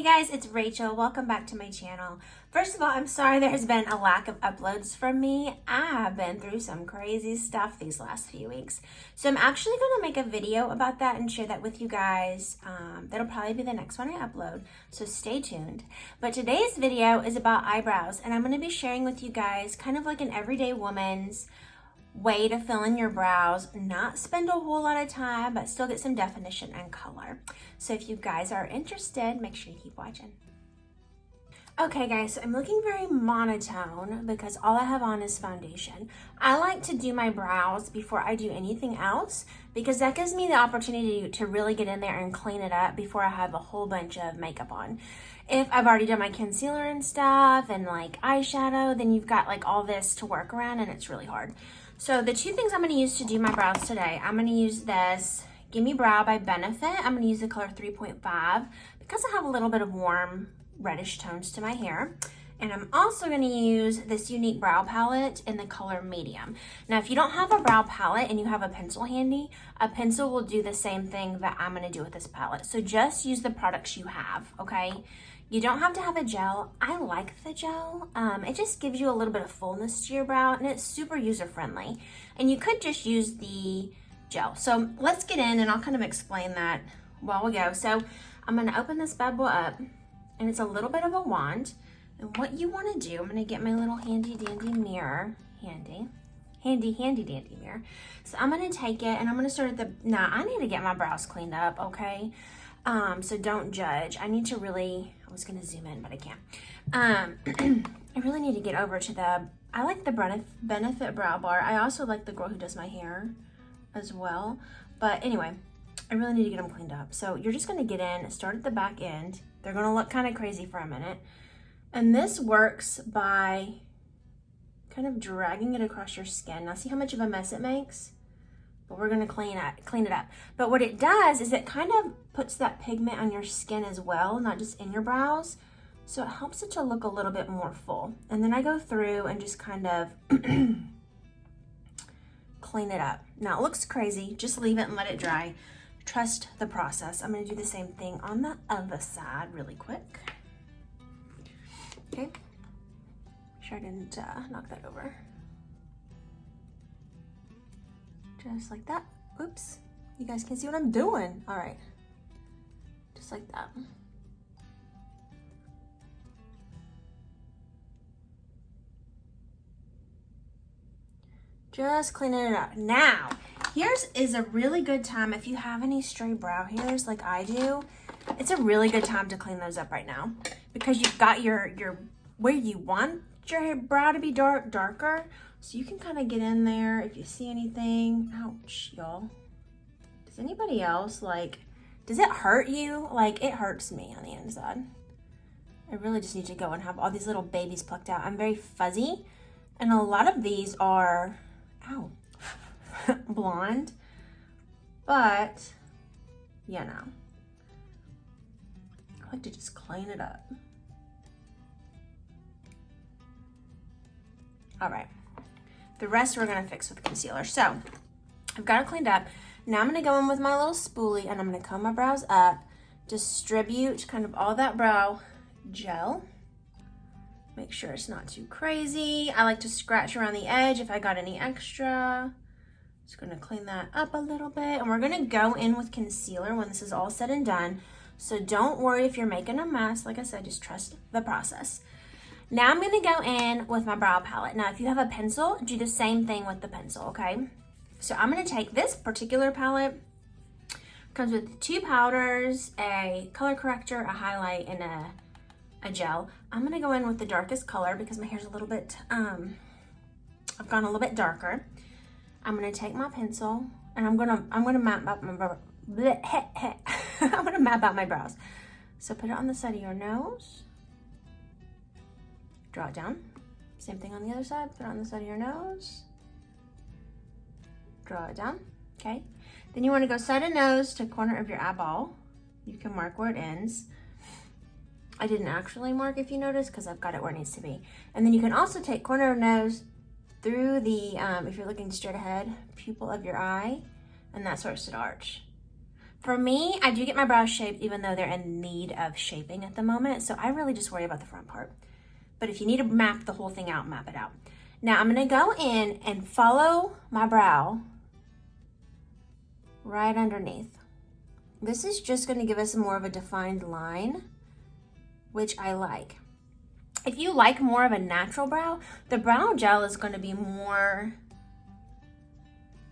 Hey guys, it's Rachel. Welcome back to my channel. First of all, I'm sorry there's been a lack of uploads from me. I have been through some crazy stuff these last few weeks. So I'm actually going to make a video about that and share that with you guys. That'll probably be the next one I upload, so stay tuned. But today's video is about eyebrows, and I'm going to be sharing with you guys kind of like an everyday woman's way to fill in your brows, not spend a whole lot of time, but still get some definition and color. So if you guys are interested, make sure you keep watching. Okay guys, so I'm looking very monotone because all I have on is foundation. I like to do my brows before I do anything else because that gives me the opportunity to really get in there and clean it up before I have a whole bunch of makeup on. If I've already done my concealer and stuff and like eyeshadow, then you've got like all this to work around and it's really hard. So the two things I'm going to use to do my brows today, I'm going to use this Gimme Brow by Benefit. I'm going to use the color 3.5 because I have a little bit of warm reddish tones to my hair. And I'm also going to use this Unique Brow Palette in the color Medium. Now, if you don't have a brow palette and you have a pencil handy, a pencil will do the same thing that I'm going to do with this palette. So just use the products you have, okay? You don't have to have a gel. I like the gel. It just gives you a little bit of fullness to your brow and it's super user-friendly. And you could just use the gel. So let's get in and I'll kind of explain that while we go. So I'm gonna open this bad boy up and it's a little bit of a wand. And what you wanna do, I'm gonna get my little handy dandy mirror, handy dandy mirror. So I'm gonna take it and I'm gonna start at the, now I need to get my brows cleaned up, okay? So don't judge. I need to really, I was gonna zoom in, but I can't. I really need to get over to the, I like the Benefit Brow Bar. I also like the girl who does my hair as well. But anyway, I really need to get them cleaned up. So you're just gonna get in, start at the back end. They're gonna look kind of crazy for a minute. And this works by kind of dragging it across your skin. Now see how much of a mess it makes? But we're gonna clean it up. But what it does is it kind of puts that pigment on your skin as well, not just in your brows. So it helps it to look a little bit more full. And then I go through and just kind of clean it up. Now it looks crazy, just leave it and let it dry. Trust the process. I'm gonna do the same thing on the other side really quick. Okay, make sure I didn't knock that over. Just like that. Oops. You guys can see what I'm doing. All right. Just like that. Just cleaning it up. Now, here's is a really good time if you have any stray brow hairs like I do. It's a really good time to clean those up right now because you've got your where you want your brow to be darker. So you can kind of get in there if you see anything. Ouch, y'all. Does anybody else, like, does it hurt you? Like, it hurts me on the inside. I really just need to go and have all these little babies plucked out. I'm very fuzzy, and a lot of these are, ow, blonde. But, you know, I like to just clean it up. All right. The rest we're gonna fix with concealer. So I've got it cleaned up. Now I'm gonna go in with my little spoolie and I'm gonna comb my brows up, distribute kind of all that brow gel. Make sure it's not too crazy. I like to scratch around the edge if I got any extra. Just gonna clean that up a little bit. And we're gonna go in with concealer when this is all said and done. So don't worry if you're making a mess. Like I said, just trust the process. Now I'm gonna go in with my brow palette. Now, if you have a pencil, do the same thing with the pencil, okay? So I'm gonna take this particular palette. Comes with 2 powders, a color corrector, a highlight, and a gel. I'm gonna go in with the darkest color because my hair's a little bit, I've gone a little bit darker. I'm gonna take my pencil and I'm gonna map out my I'm gonna map out my brows. So put it on the side of your nose. Draw it down. Same thing on the other side. Put it on the side of your nose. Draw it down. Okay. Then you want to go side of nose to corner of your eyeball. You can mark where it ends. I didn't actually mark if you notice because I've got it where it needs to be. And then you can also take corner of nose through the, if you're looking straight ahead, pupil of your eye, and that starts to arch. For me, I do get my brows shaped even though they're in need of shaping at the moment. So I really just worry about the front part. But if you need to map the whole thing out, map it out. Now I'm gonna go in and follow my brow right underneath. This is just gonna give us more of a defined line, which I like. If you like more of a natural brow, the brow gel is gonna be more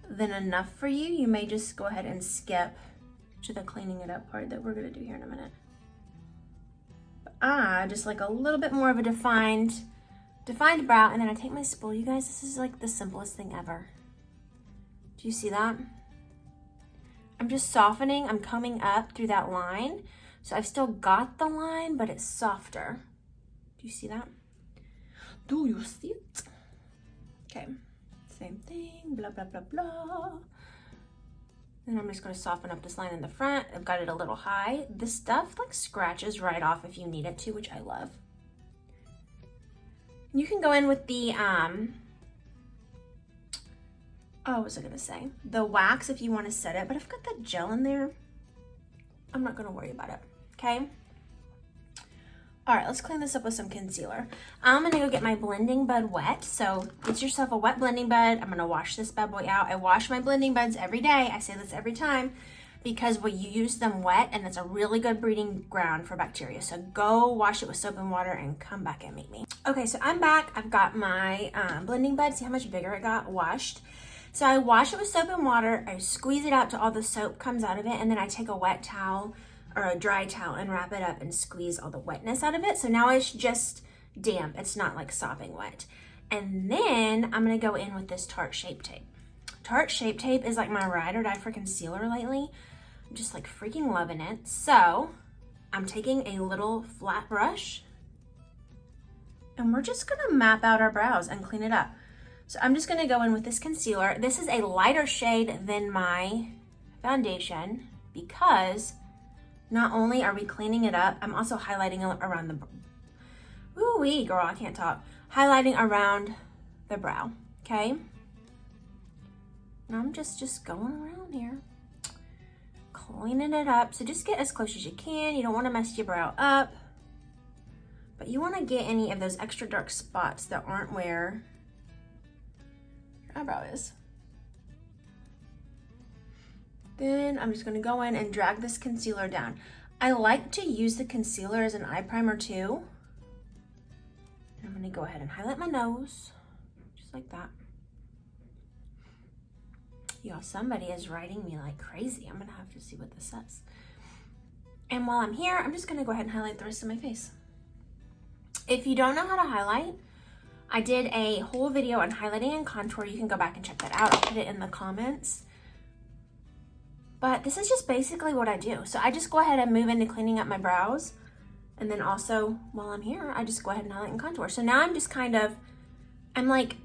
than enough for you. You may just go ahead and skip to the cleaning it up part that we're gonna do here in a minute. But just like a little bit more of a defined brow, and then I take my spool. You guys, this is like the simplest thing ever. Do you see that? I'm just softening, I'm coming up through that line. So I've still got the line, but it's softer. Do you see that? Do you see it? Okay, same thing, blah, blah, blah, blah. And I'm just gonna soften up this line in the front. I've got it a little high. This stuff like scratches right off if you need it to, which I love. You can go in with the, what was I gonna say? The wax if you wanna set it, but I've got that gel in there. I'm not gonna worry about it, okay? All right, let's clean this up with some concealer. I'm gonna go get my blending bud wet. So get yourself a wet blending bud. I'm gonna wash this bad boy out. I wash my blending buds every day. I say this every time because you use them wet and it's a really good breeding ground for bacteria. So go wash it with soap and water and come back and meet me. Okay, so I'm back. I've got my blending bud. See how much bigger it got washed? So I wash it with soap and water. I squeeze it out till all the soap comes out of it, and then I take a wet towel or a dry towel and wrap it up and squeeze all the wetness out of it. So now it's just damp. It's not like sopping wet. And then I'm gonna go in with this Tarte Shape Tape. Tarte Shape Tape is like my ride or die for concealer lately. I'm just like freaking loving it. So I'm taking a little flat brush and we're just gonna map out our brows and clean it up. So I'm just gonna go in with this concealer. This is a lighter shade than my foundation because not only are we cleaning it up, I'm also highlighting around the, ooh-wee, girl, I can't talk. Highlighting around the brow, okay? And I'm just going around here, cleaning it up. So just get as close as you can. You don't wanna mess your brow up, but you wanna get any of those extra dark spots that aren't where your eyebrow is. Then I'm just gonna go in and drag this concealer down. I like to use the concealer as an eye primer too. And I'm gonna go ahead and highlight my nose, just like that. Y'all, somebody is writing me like crazy. I'm gonna have to see what this says. And while I'm here, I'm just gonna go ahead and highlight the rest of my face. If you don't know how to highlight, I did a whole video on highlighting and contour. You can go back and check that out. I'll put it in the comments. But this is just basically what I do. So I just go ahead and move into cleaning up my brows. And then also, while I'm here, I just go ahead and highlight and contour. So now I'm just I'm like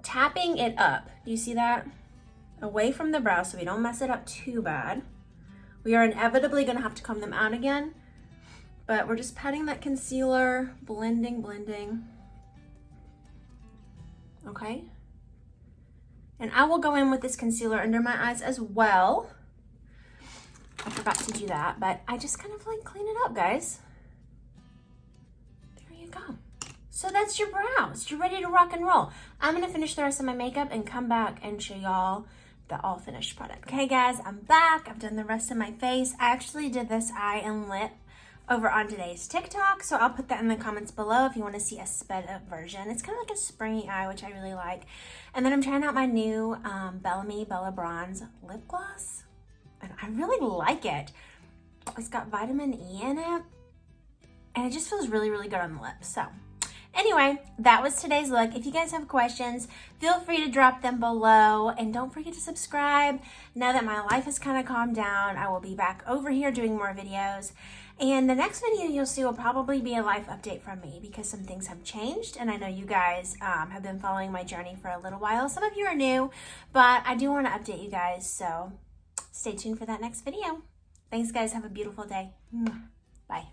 tapping it up. Do you see that? Away from the brow so we don't mess it up too bad. We are inevitably gonna have to comb them out again. But we're just patting that concealer, blending. Okay? And I will go in with this concealer under my eyes as well. I forgot to do that, but I just kind of like clean it up, guys. There you go. So that's your brows. You're ready to rock and roll. I'm gonna finish the rest of my makeup and come back and show y'all the all finished product. Okay guys, I'm back. I've done the rest of my face. I actually did this eye and lip over on today's TikTok, so I'll put that in the comments below if you want to see a sped up version. It's kind of like a springy eye, which I really like. And then I'm trying out my new Bellamy Bella Bronze lip gloss. And I really like it. It's got vitamin E in it. And it just feels really, really good on the lips. So anyway, that was today's look. If you guys have questions, feel free to drop them below. And don't forget to subscribe. Now that my life has kind of calmed down, I will be back over here doing more videos. And the next video you'll see will probably be a life update from me because some things have changed. And I know you guys have been following my journey for a little while. Some of you are new, but I do want to update you guys. So stay tuned for that next video. Thanks guys, have a beautiful day. Bye.